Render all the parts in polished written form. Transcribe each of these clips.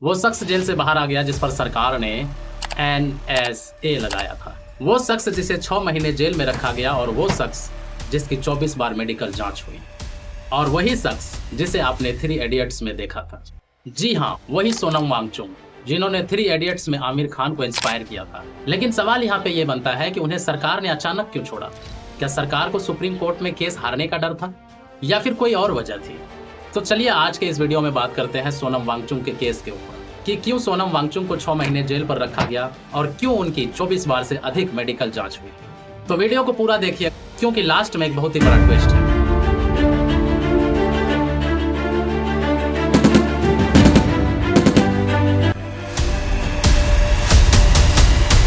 वो शख्स जेल से बाहर आ गया जिस पर सरकार ने NSA लगाया था। वो शख्स जिसे 6 महीने जेल में रखा गया और वो शख्स जिसकी 24 बार मेडिकल जांच हुई। और वही शख्स जिसे आपने 3 इडियट्स में देखा था। जी हाँ, वही सोनम वांगचुक जिन्होंने 3 इडियट्स में आमिर खान को इंस्पायर किया था। लेकिन सवाल यहाँ पे ये बनता है कि उन्हें सरकार ने अचानक क्यों छोड़ा? क्या सरकार को सुप्रीम कोर्ट में केस हारने का डर था या फिर कोई और वजह थी? तो चलिए आज के इस वीडियो में बात करते हैं सोनम वांगचुक के केस के ऊपर कि क्यों सोनम वांगचुक को 6 महीने जेल पर रखा गया और क्यों उनकी 24 बार से अधिक मेडिकल जांच हुई। तो वीडियो को पूरा देखिए क्योंकि लास्ट में एक बहुत ही बड़ा ट्विस्ट है।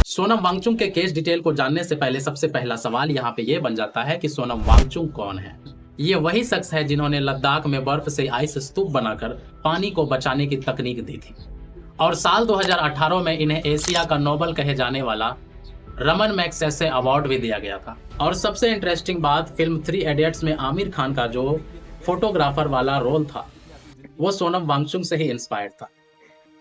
सोनम वांगचुक के केस डिटेल को जानने से पहले सबसे पहला सवाल यहाँ पे ये बन जाता है कि सोनम वांगचुक कौन है? ये वही शख्स है जिन्होंने लद्दाख में बर्फ से आइस स्तूप बनाकर पानी को बचाने की तकनीक दी थी और साल 2018 में इन्हें एशिया का नोबेल कहे जाने वाला रमन मैग्सेसे अवार्ड भी दिया गया था। और सबसे इंटरेस्टिंग बात, फिल्म 3 इडियट्स में आमिर खान का जो फोटोग्राफर वाला रोल था वो सोनम वांगचुक से ही इंस्पायर्ड था।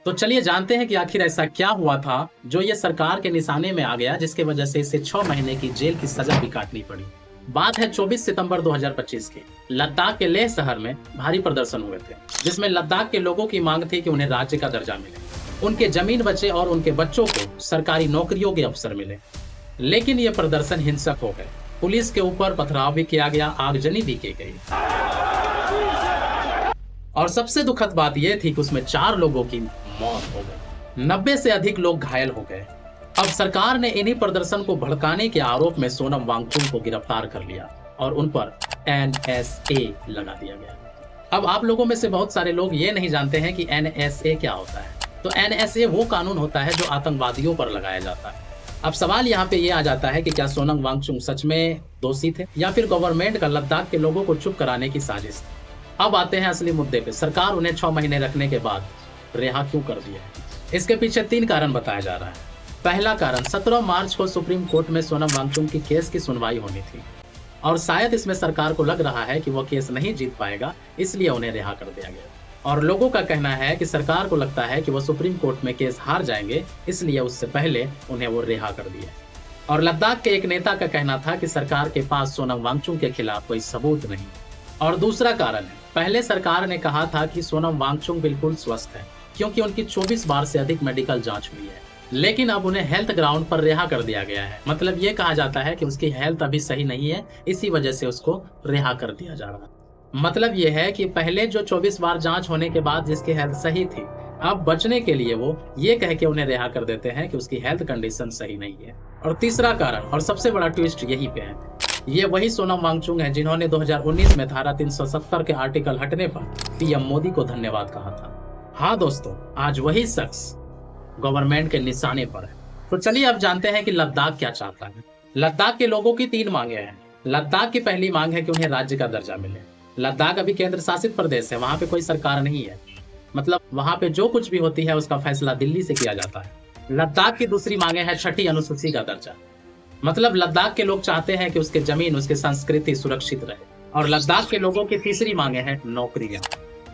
तो चलिए जानते हैं कि आखिर ऐसा क्या हुआ था जो ये सरकार के निशाने में आ गया जिसकी वजह से इसे 6 महीने की जेल की सजा भी काटनी पड़ी। बात है 24 सितंबर 2025 की। लद्दाख के लेह शहर में भारी प्रदर्शन हुए थे जिसमें लद्दाख के लोगों की मांग थी कि उन्हें राज्य का दर्जा मिले, उनके जमीन बचे और उनके बच्चों को सरकारी नौकरियों के अवसर मिले। लेकिन ये प्रदर्शन हिंसक हो गए, पुलिस के ऊपर पथराव भी किया गया, आगजनी भी की गई और सबसे दुखद बात यह थी कि उसमें 4 लोगों की मौत हो गई, 90 से अधिक लोग घायल हो गए। अब सरकार ने इन्हीं प्रदर्शन को भड़काने के आरोप में सोनम वांगचुक को गिरफ्तार कर लिया और उन पर NSA लगा दिया गया। अब आप लोगों में से बहुत सारे लोग ये नहीं जानते हैं कि NSA क्या होता है। तो NSA वो कानून होता है जो आतंकवादियों पर लगाया जाता है। अब सवाल यहाँ पे ये आ जाता है कि क्या सोनम वांगचुक सच में दोषी थे या फिर गवर्नमेंट का लद्दाख के लोगों को चुप कराने की साजिश थी? अब आते हैं असली मुद्दे पे। सरकार उन्हें 6 महीने रखने के बाद रिहा क्यों कर दिया? इसके पीछे 3 कारण बताया जा रहा है। पहला कारण, 17 मार्च को सुप्रीम कोर्ट में सोनम वांगचुक की केस की सुनवाई होनी थी और शायद इसमें सरकार को लग रहा है कि वो केस नहीं जीत पाएगा, इसलिए उन्हें रिहा कर दिया गया। और लोगों का कहना है कि सरकार को लगता है कि वो सुप्रीम कोर्ट में केस हार जाएंगे, इसलिए उससे पहले उन्हें वो रिहा कर दिया। और लद्दाख के एक नेता का कहना था कि सरकार के पास सोनम वांगचुक के खिलाफ कोई सबूत नहीं। और दूसरा कारण है, पहले सरकार ने कहा था कि सोनम वांगचुक बिल्कुल स्वस्थ है क्योंकि उनकी 24 बार से अधिक मेडिकल जांच हुई है, लेकिन अब उन्हें हेल्थ ग्राउंड पर रिहा कर दिया गया है। मतलब ये कहा जाता है कि उसकी हेल्थ अभी सही नहीं है, इसी वजह से उसको रिहा कर दिया जा रहा है। मतलब ये है कि पहले जो 24 बार जांच होने के बाद जिसकी हेल्थ सही थी, अब बचने के लिए वो ये कह के उन्हें रिहा कर देते हैं कि उसकी हेल्थ कंडीशन सही नहीं है। और तीसरा कारण और सबसे बड़ा ट्विस्ट यही पे है, ये वही सोनम वांगचुक है जिन्होंने 2019 में धारा 370 के आर्टिकल हटने पर PM मोदी को धन्यवाद कहा था। हाँ दोस्तों, आज वही शख्स गवर्नमेंट के निशाने पर है। तो चलिए अब जानते हैं कि लद्दाख क्या चाहता है। लद्दाख के लोगों की 3 मांगे हैं। लद्दाख की पहली मांग है कि उन्हें राज्य का दर्जा मिले। लद्दाख अभी केंद्र शासित प्रदेश है, वहां पे कोई सरकार नहीं है, मतलब वहां पे जो कुछ भी होती है उसका फैसला दिल्ली से किया जाता है। लद्दाख की दूसरी मांगे है 6ठी अनुसूची का दर्जा। मतलब लद्दाख के लोग चाहते हैं कि उसके जमीन, उसकी संस्कृति सुरक्षित रहे। और लद्दाख के लोगों की तीसरी मांगे हैं नौकरियां।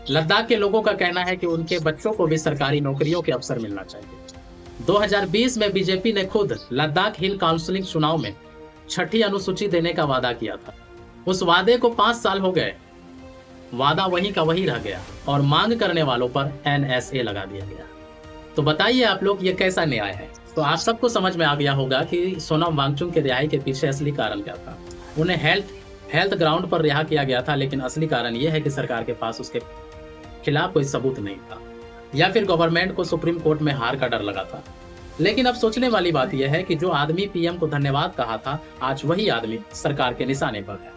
लद्दाख के लोगों का कहना है कि उनके बच्चों को भी सरकारी नौकरियों के अवसर मिलना चाहिए। 2020 में बीजेपी ने खुद लद्दाख हिल काउंसिलिंग चुनाव में 6ठी अनुसूची देने का वादा किया था। उस वादे को 5 साल हो गए, वादा वही का वही रह गया और मांग करने वालों पर NSA लगा दिया गया। तो बताइए आप लोग, ये कैसा न्याय है? तो आप सबको समझ में आ गया होगा कि सोनम वांगचुक के रिहाई के पीछे असली कारण क्या था। उन्हें हेल्थ ग्राउंड पर रिहा किया गया था, लेकिन असली कारण यह है कि सरकार के पास उसके खिलाफ कोई सबूत नहीं था या फिर गवर्नमेंट को सुप्रीम कोर्ट में हार का डर लगा था। लेकिन अब सोचने वाली बात यह है कि जो आदमी PM को धन्यवाद कहा था, आज वही आदमी सरकार के निशाने पर है।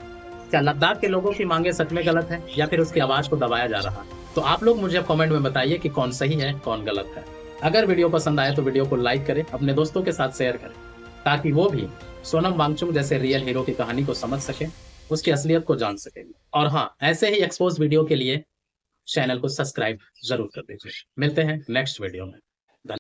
क्या लद्दाख के लोगों की मांगे सच में गलत है या फिर उसकी आवाज को दबाया जा रहा है? तो आप लोग मुझे कमेंट में बताइए कि कौन सही है, कौन गलत है। अगर वीडियो पसंद आए तो वीडियो को लाइक करें, अपने दोस्तों के साथ शेयर करें ताकि वो भी सोनम वांगचुक जैसे रियल हीरो की कहानी को समझ सके, उसकी असलियत को जान सके। और हाँ, ऐसे ही एक्सपोज वीडियो के लिए चैनल को सब्सक्राइब जरूर कर दीजिए। मिलते हैं नेक्स्ट वीडियो में।